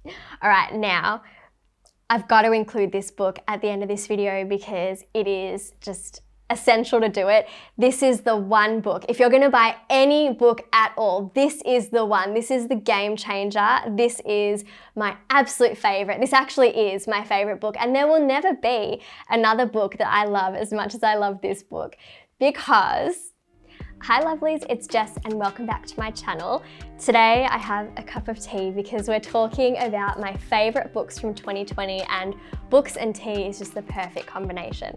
All right, now I've got to include this book at the end of this video because it is just essential to do it. This is the one book. If you're going to buy any book at all, this is the one. This is the game changer. This is my absolute favorite. This actually is my favorite book, and there will never be another book that I love as much as I love this book because... Hi lovelies, it's Jess and welcome back to my channel. Today I have a cup of tea because we're talking about my favorite books from 2020, and books and tea is just the perfect combination.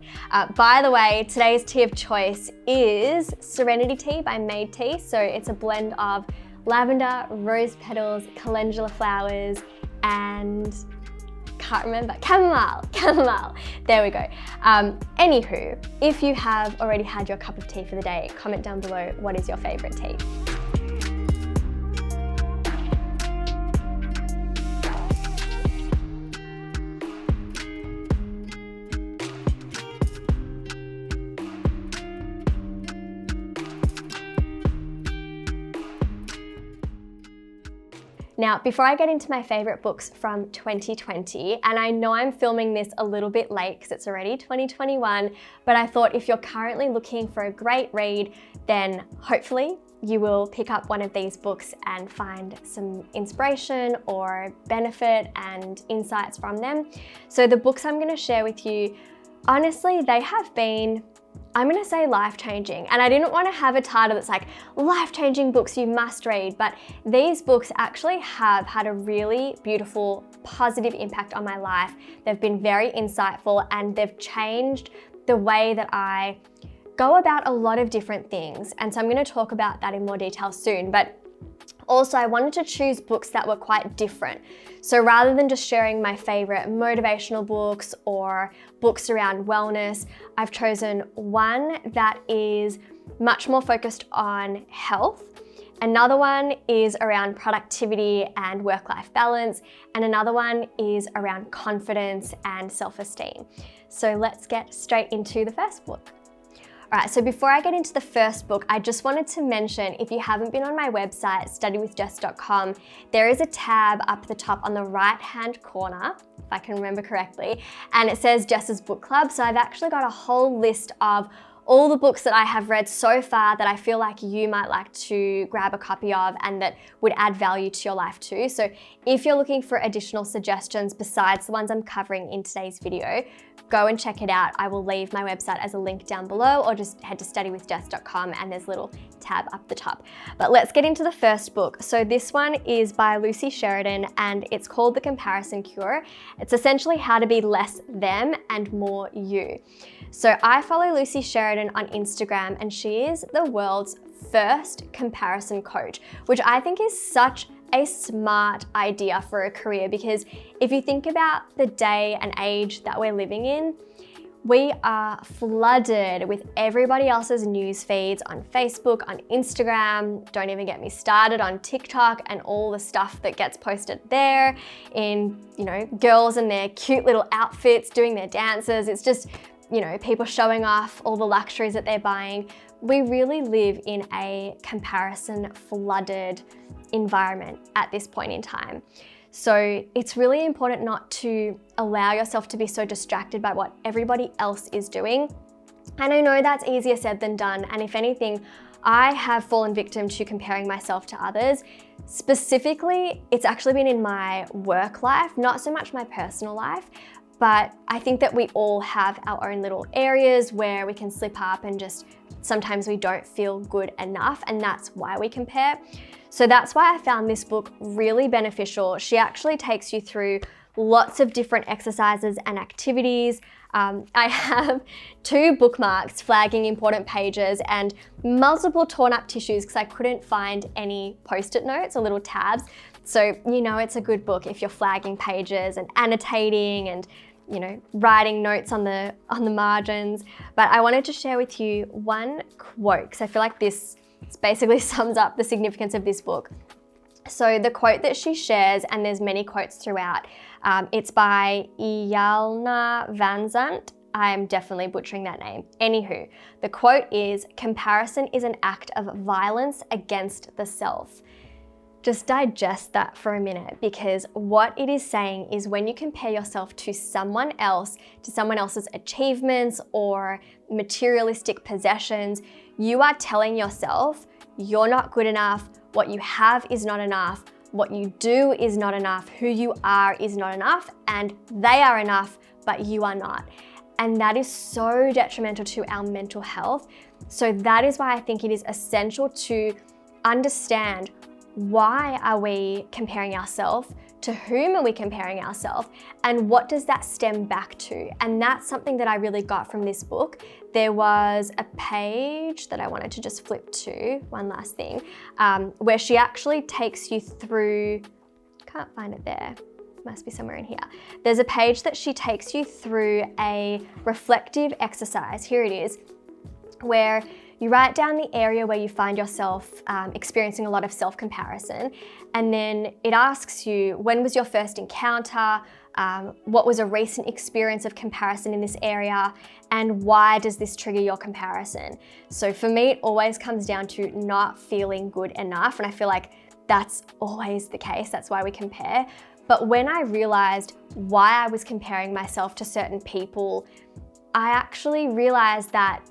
By the way, today's tea of choice is Serenity Tea by Made Tea. So it's a blend of lavender, rose petals, calendula flowers, and can't remember, chamomile, there we go. Anywho, if you have already had your cup of tea for the day, comment down below what is your favorite tea. Now, before I get into my favorite books from 2020, and I know I'm filming this a little bit late because it's already 2021, but I thought if you're currently looking for a great read, then hopefully you will pick up one of these books and find some inspiration or benefit and insights from them. So the books I'm going to share with you, honestly, they have been, I'm going to say life-changing, and I didn't want to have a title that's like life-changing books you must read, but these books actually have had a really beautiful, positive impact on my life. They've been very insightful and they've changed the way that I go about a lot of different things. And so I'm going to talk about that in more detail soon, but also, I wanted to choose books that were quite different. So rather than just sharing my favorite motivational books or books around wellness, I've chosen one that is much more focused on health. Another one is around productivity and work-life balance. And another one is around confidence and self-esteem. So let's get straight into the first book. All right, so before I get into the first book, I just wanted to mention, if you haven't been on my website, studywithjess.com, there is a tab up the top on the right-hand corner, if I can remember correctly, and it says Jess's Book Club. So I've actually got a whole list of all the books that I have read so far that I feel like you might like to grab a copy of and that would add value to your life too. So if you're looking for additional suggestions besides the ones I'm covering in today's video, go and check it out. I will leave my website as a link down below, or just head to studywithjess.com and there's a little tab up the top. But let's get into the first book. So this one is by Lucy Sheridan and it's called The Comparison Cure. It's essentially how to be less them and more you. So I follow Lucy Sheridan on Instagram and she is the world's first comparison coach, which I think is such a smart idea for a career, because if you think about the day and age that we're living in, we are flooded with everybody else's news feeds on Facebook, on Instagram, don't even get me started on TikTok and all the stuff that gets posted there in, you know, girls in their cute little outfits doing their dances. It's just, you know, people showing off all the luxuries that they're buying. We really live in a comparison flooded environment at this point in time. So it's really important not to allow yourself to be so distracted by what everybody else is doing. And I know that's easier said than done. And if anything, I have fallen victim to comparing myself to others. Specifically, it's actually been in my work life, not so much my personal life. But I think that we all have our own little areas where we can slip up and just sometimes we don't feel good enough, and that's why we compare. So that's why I found this book really beneficial. She actually takes you through lots of different exercises and activities. I have 2 bookmarks flagging important pages and multiple torn up tissues because I couldn't find any post-it notes or little tabs. So you know it's a good book if you're flagging pages and annotating and, you know, writing notes on the margins. But I wanted to share with you one quote because I feel like this basically sums up the significance of this book. So the quote that she shares, and there's many quotes throughout, it's by Iyanla Vanzant. I'm definitely butchering that name. Anywho, the quote is, "Comparison is an act of violence against the self." Just digest that for a minute, because what it is saying is when you compare yourself to someone else, to someone else's achievements or materialistic possessions, you are telling yourself you're not good enough, what you have is not enough, what you do is not enough, who you are is not enough, and they are enough, but you are not. And that is so detrimental to our mental health. So that is why I think it is essential to understand, why are we comparing ourselves? To whom are we comparing ourselves? And what does that stem back to? And that's something that I really got from this book. There was a page that I wanted to just flip to, one last thing, where she actually takes you through, can't find it there, must be somewhere in here. There's a page that she takes you through a reflective exercise, here it is, where you write down the area where you find yourself experiencing a lot of self-comparison, and then it asks you, when was your first encounter? What was a recent experience of comparison in this area? And why does this trigger your comparison? So for me, it always comes down to not feeling good enough. And I feel like that's always the case. That's why we compare. But when I realized why I was comparing myself to certain people, I actually realized that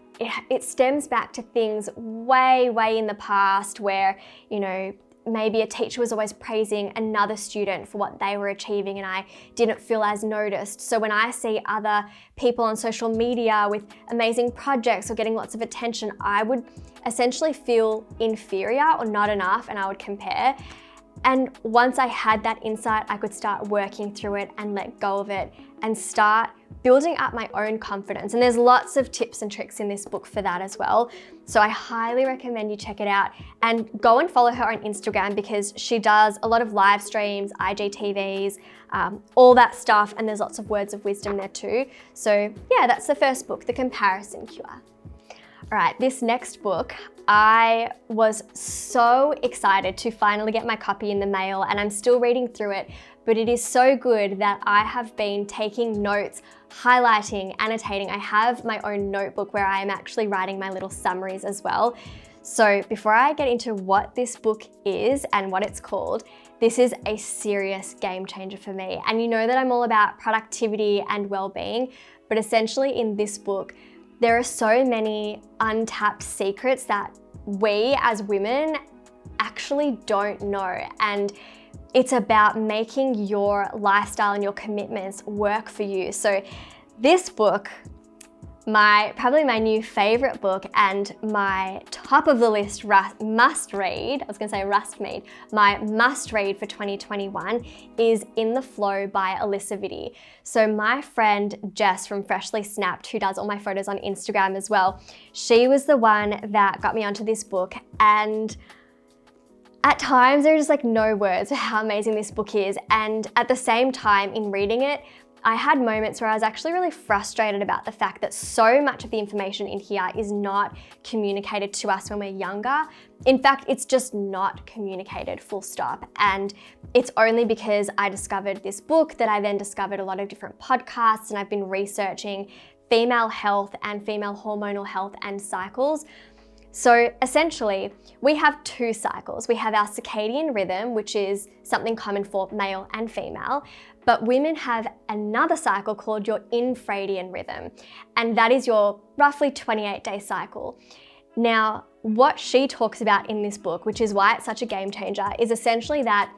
it stems back to things way in the past where, you know, maybe a teacher was always praising another student for what they were achieving and I didn't feel as noticed. So when I see other people on social media with amazing projects or getting lots of attention, I would essentially feel inferior or not enough, and I would compare. And once I had that insight, I could start working through it and let go of it and start building up my own confidence. And there's lots of tips and tricks in this book for that as well. So I highly recommend you check it out, and go and follow her on Instagram, because she does a lot of live streams, IGTVs, all that stuff. And there's lots of words of wisdom there too. So yeah, that's the first book, The Comparison Cure. All right, this next book, I was so excited to finally get my copy in the mail, and I'm still reading through it, but it is so good that I have been taking notes, highlighting, annotating. I have my own notebook where I am actually writing my little summaries as well. So before I get into what this book is and what it's called, this is a serious game changer for me. And you know that I'm all about productivity and well-being, but essentially in this book, there are so many untapped secrets that we as women actually don't know. And it's about making your lifestyle and your commitments work for you. So this book, probably my new favorite book and my top of the list must read, I was gonna say my must read for 2021 is In the Flow by Alissa Vitti. So my friend Jess from Freshly Snapped, who does all my photos on Instagram as well, she was the one that got me onto this book, and at times there are just like no words for how amazing this book is. And at the same time, in reading it, I had moments where I was actually really frustrated about the fact that so much of the information in here is not communicated to us when we're younger. In fact, it's just not communicated, full stop. And it's only because I discovered this book that I then discovered a lot of different podcasts, and I've been researching female health and female hormonal health and cycles. So essentially, we have two cycles. We have our circadian rhythm, which is something common for male and female, but women have another cycle called your infradian rhythm, and that is your roughly 28-day cycle. Now, what she talks about in this book, which is why it's such a game changer, is essentially that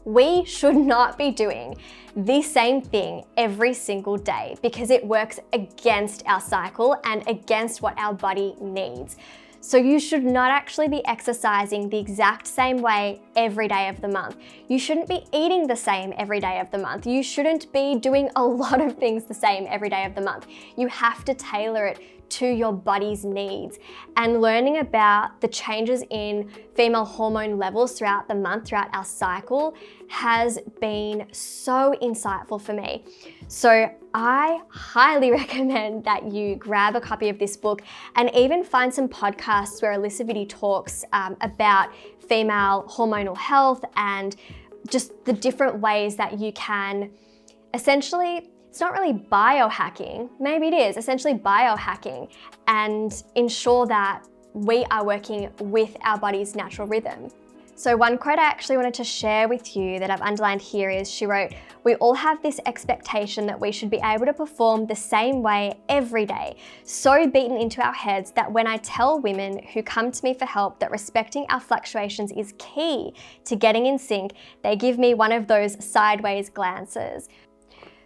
we should not be doing the same thing every single day, because it works against our cycle and against what our body needs. So you should not actually be exercising the exact same way every day of the month. You shouldn't be eating the same every day of the month. You shouldn't be doing a lot of things the same every day of the month. You have to tailor it to your body's needs. And learning about the changes in female hormone levels throughout the month, throughout our cycle, has been so insightful for me. So I highly recommend that you grab a copy of this book, and even find some podcasts where Alissa Vitti talks about female hormonal health and just the different ways that you can essentially, it's not really biohacking, maybe it is, essentially biohacking, and ensure that we are working with our body's natural rhythm. So one quote I actually wanted to share with you that I've underlined here is, she wrote, "We all have this expectation that we should be able to perform the same way every day, so beaten into our heads that when I tell women who come to me for help that respecting our fluctuations is key to getting in sync, they give me one of those sideways glances."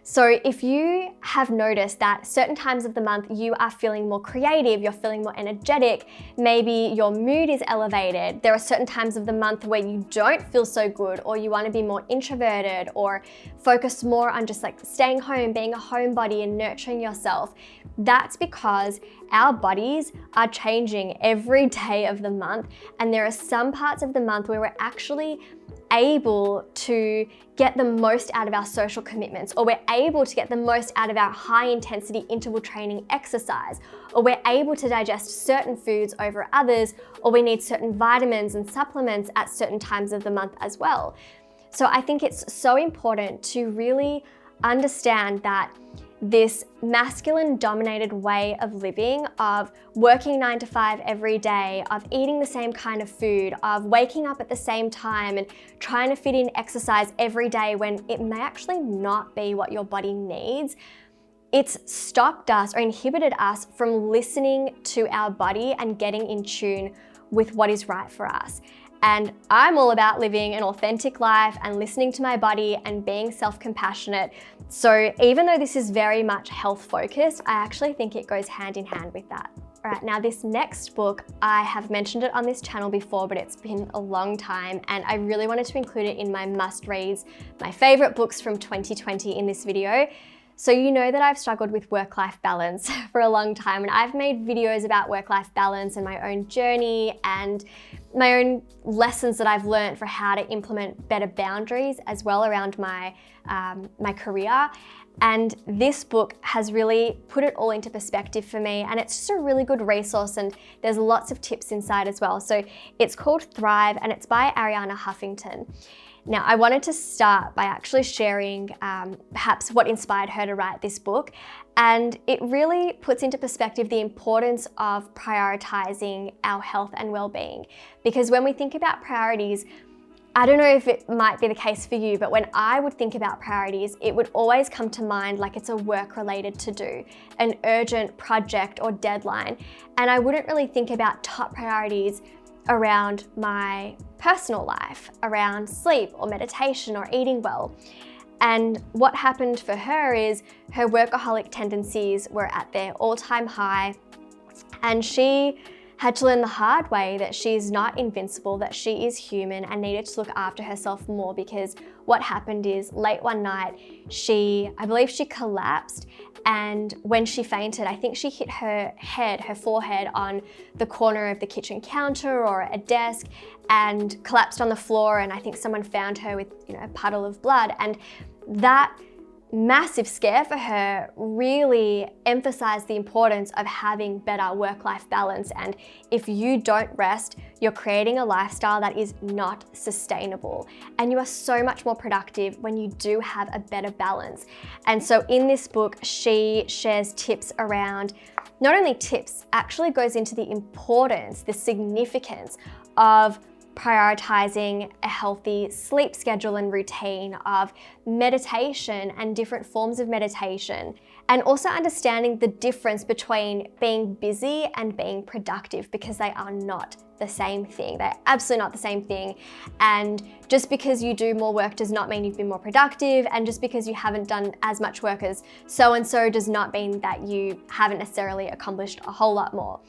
So if you have noticed that certain times of the month you are feeling more creative, you're feeling more energetic, maybe your mood is elevated, there are certain times of the month where you don't feel so good, or you want to be more introverted or focus more on just like staying home, being a homebody and nurturing yourself, that's because our bodies are changing every day of the month, and there are some parts of the month where we're actually able to get the most out of our social commitments, or we're able to get the most out of our high intensity interval training exercise, or we're able to digest certain foods over others, or we need certain vitamins and supplements at certain times of the month as well. So I think it's so important to really understand that this masculine dominated way of living, of working 9 to 5 every day, of eating the same kind of food, of waking up at the same time and trying to fit in exercise every day when it may actually not be what your body needs, it's stopped us or inhibited us from listening to our body and getting in tune with what is right for us. And I'm all about living an authentic life and listening to my body and being self-compassionate. So even though this is very much health focused, I actually think it goes hand in hand with that. All right, now this next book, I have mentioned it on this channel before, but it's been a long time and I really wanted to include it in my must reads, my favorite books from 2020 in this video. So you know that I've struggled with work-life balance for a long time, and I've made videos about work-life balance and my own journey and my own lessons that I've learned for how to implement better boundaries as well around my career. And this book has really put it all into perspective for me, and it's just a really good resource, and there's lots of tips inside as well. So it's called Thrive and it's by Arianna Huffington. Now, I wanted to start by actually sharing perhaps what inspired her to write this book. And it really puts into perspective the importance of prioritizing our health and well-being. Because when we think about priorities, I don't know if it might be the case for you, but when I would think about priorities, it would always come to mind like it's a work-related to-do, an urgent project or deadline. And I wouldn't really think about top priorities around my personal life, around sleep or meditation or eating well. And what happened for her is her workaholic tendencies were at their all-time high, and she had to learn the hard way that she's not invincible, that she is human and needed to look after herself more, because what happened is late one night, I believe she collapsed, and when she fainted, I think she hit her forehead on the corner of the kitchen counter or a desk and collapsed on the floor, and I think someone found her with a puddle of blood. And that massive scare for her really emphasized the importance of having better work-life balance. And if you don't rest, you're creating a lifestyle that is not sustainable. And you are so much more productive when you do have a better balance. And so in this book, she shares tips around, not only tips, actually goes into the importance, the significance of prioritizing a healthy sleep schedule and routine, of meditation and different forms of meditation, and also understanding the difference between being busy and being productive, because they are not the same thing. They're absolutely not the same thing. And just because you do more work does not mean you've been more productive, and just because you haven't done as much work as so-and-so does not mean that you haven't necessarily accomplished a whole lot more.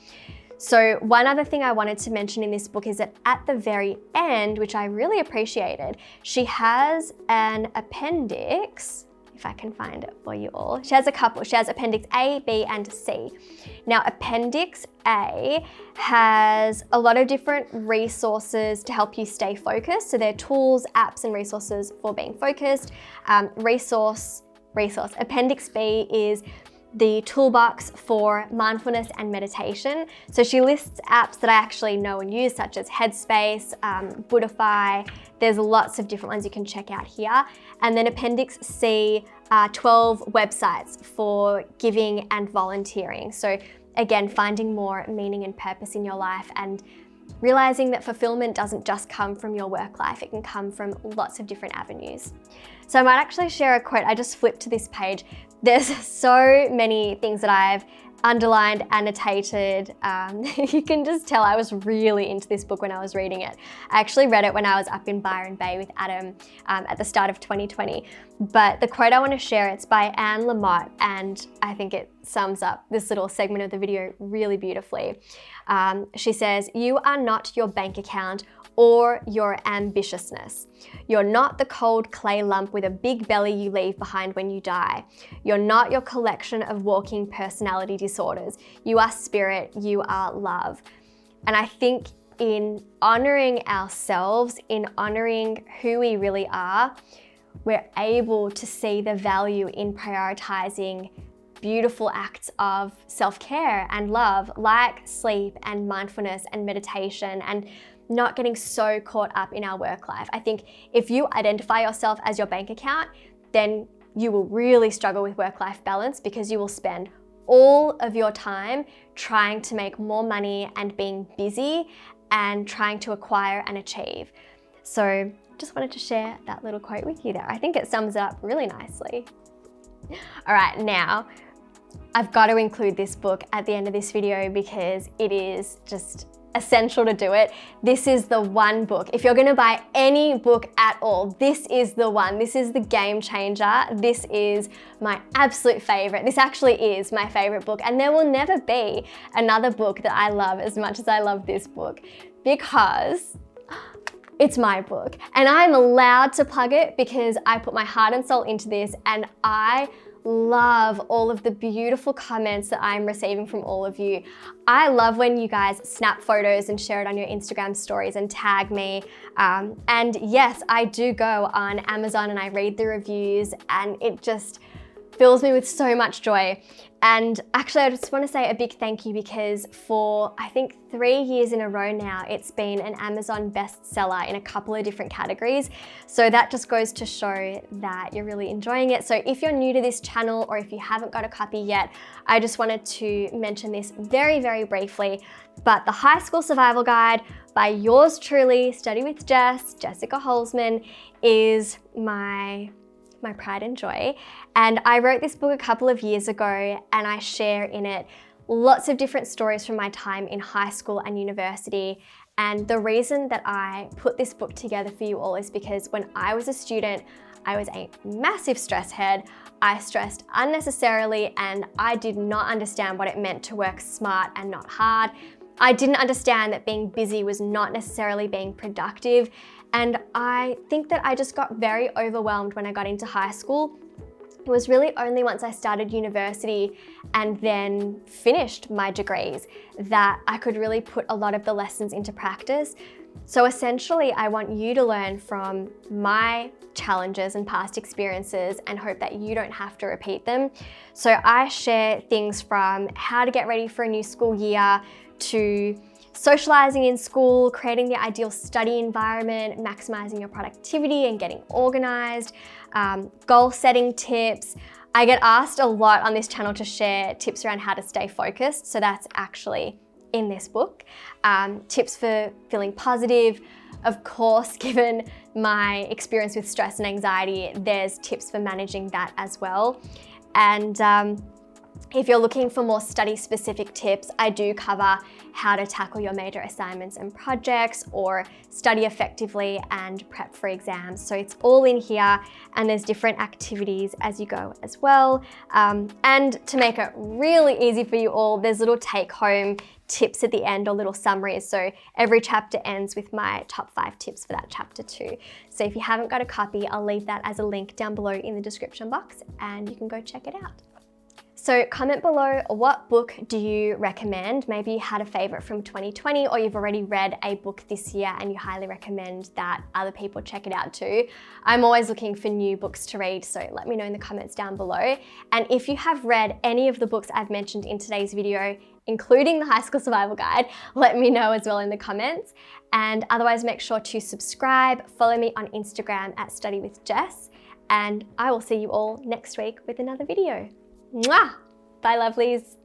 So one other thing I wanted to mention in this book is that at the very end, which I really appreciated, she has an appendix, if I can find it for you all. She has a couple. She has Appendix A, B, and C. Now, Appendix A has a lot of different resources to help you stay focused. So they're tools, apps, and resources for being focused. Resource. Appendix B is the toolbox for mindfulness and meditation. So she lists apps that I actually know and use, such as Headspace, Buddhify. There's lots of different ones you can check out here. And then Appendix C are 12 websites for giving and volunteering. So again, finding more meaning and purpose in your life and realizing that fulfillment doesn't just come from your work life, it can come from lots of different avenues. So I might actually share a quote. I just flipped to this page. There's so many things that I've underlined, annotated. You can just tell I was really into this book when I was reading it. I actually read it when I was up in Byron Bay with Adam at the start of 2020. But the quote I want to share, it's by Anne Lamott, and I think it sums up this little segment of the video really beautifully. She says, "You are not your bank account or your ambitiousness. You're not the cold clay lump with a big belly you leave behind when you die. You're not your collection of walking personality disorders. You are spirit, you are love." And I think in honoring ourselves, in honoring who we really are, we're able to see the value in prioritizing beautiful acts of self-care and love, like sleep and mindfulness and meditation, and not getting so caught up in our work life. I think if you identify yourself as your bank account, then you will really struggle with work-life balance, because you will spend all of your time trying to make more money and being busy and trying to acquire and achieve. So just wanted to share that little quote with you there. I think it sums it up really nicely. All right, now I've got to include this book at the end of this video because it is just essential to do it. This is the one book. If you're going to buy any book at all, this is the one. This is the game changer. This is my absolute favorite. This actually is my favorite book, and there will never be another book that I love as much as I love this book, because it's my book and I'm allowed to plug it because I put my heart and soul into this, and I love all of the beautiful comments that I'm receiving from all of you. I love when you guys snap photos and share it on your Instagram stories and tag me. And yes, I do go on Amazon and I read the reviews, and it just fills me with so much joy. And actually, I just want to say a big thank you, because for I think 3 years in a row now, it's been an Amazon bestseller in a couple of different categories. So that just goes to show that you're really enjoying it. So if you're new to this channel, or if you haven't got a copy yet, I just wanted to mention this very, very briefly. But the High School Survival Guide by yours truly, Study with Jess, Jessica Holzman, is my pride and joy. And I wrote this book a couple of years ago, and I share in it lots of different stories from my time in high school and university. And the reason that I put this book together for you all is because when I was a student, I was a massive stress head. I stressed unnecessarily, and I did not understand what it meant to work smart and not hard. I didn't understand that being busy was not necessarily being productive. And I think that I just got very overwhelmed when I got into high school. It was really only once I started university and then finished my degrees that I could really put a lot of the lessons into practice. So essentially, I want you to learn from my challenges and past experiences and hope that you don't have to repeat them. So I share things from how to get ready for a new school year, to socializing in school, creating the ideal study environment, maximizing your productivity and getting organized, goal setting tips. I get asked a lot on this channel to share tips around how to stay focused. So that's actually in this book. Tips for feeling positive. Of course, given my experience with stress and anxiety, there's tips for managing that as well. And if you're looking for more study-specific tips, I do cover how to tackle your major assignments and projects, or study effectively and prep for exams. So it's all in here, and there's different activities as you go as well. And to make it really easy for you all, there's little take-home tips at the end, or little summaries. So every chapter ends with my top 5 tips for that chapter too. So if you haven't got a copy, I'll leave that as a link down below in the description box, and you can go check it out. So comment below, what book do you recommend? Maybe you had a favorite from 2020, or you've already read a book this year and you highly recommend that other people check it out too. I'm always looking for new books to read, so let me know in the comments down below. And if you have read any of the books I've mentioned in today's video, including the High School Survival Guide, let me know as well in the comments. And otherwise, make sure to subscribe, follow me on Instagram at Study with Jess, and I will see you all next week with another video. Mwah! Bye, lovelies.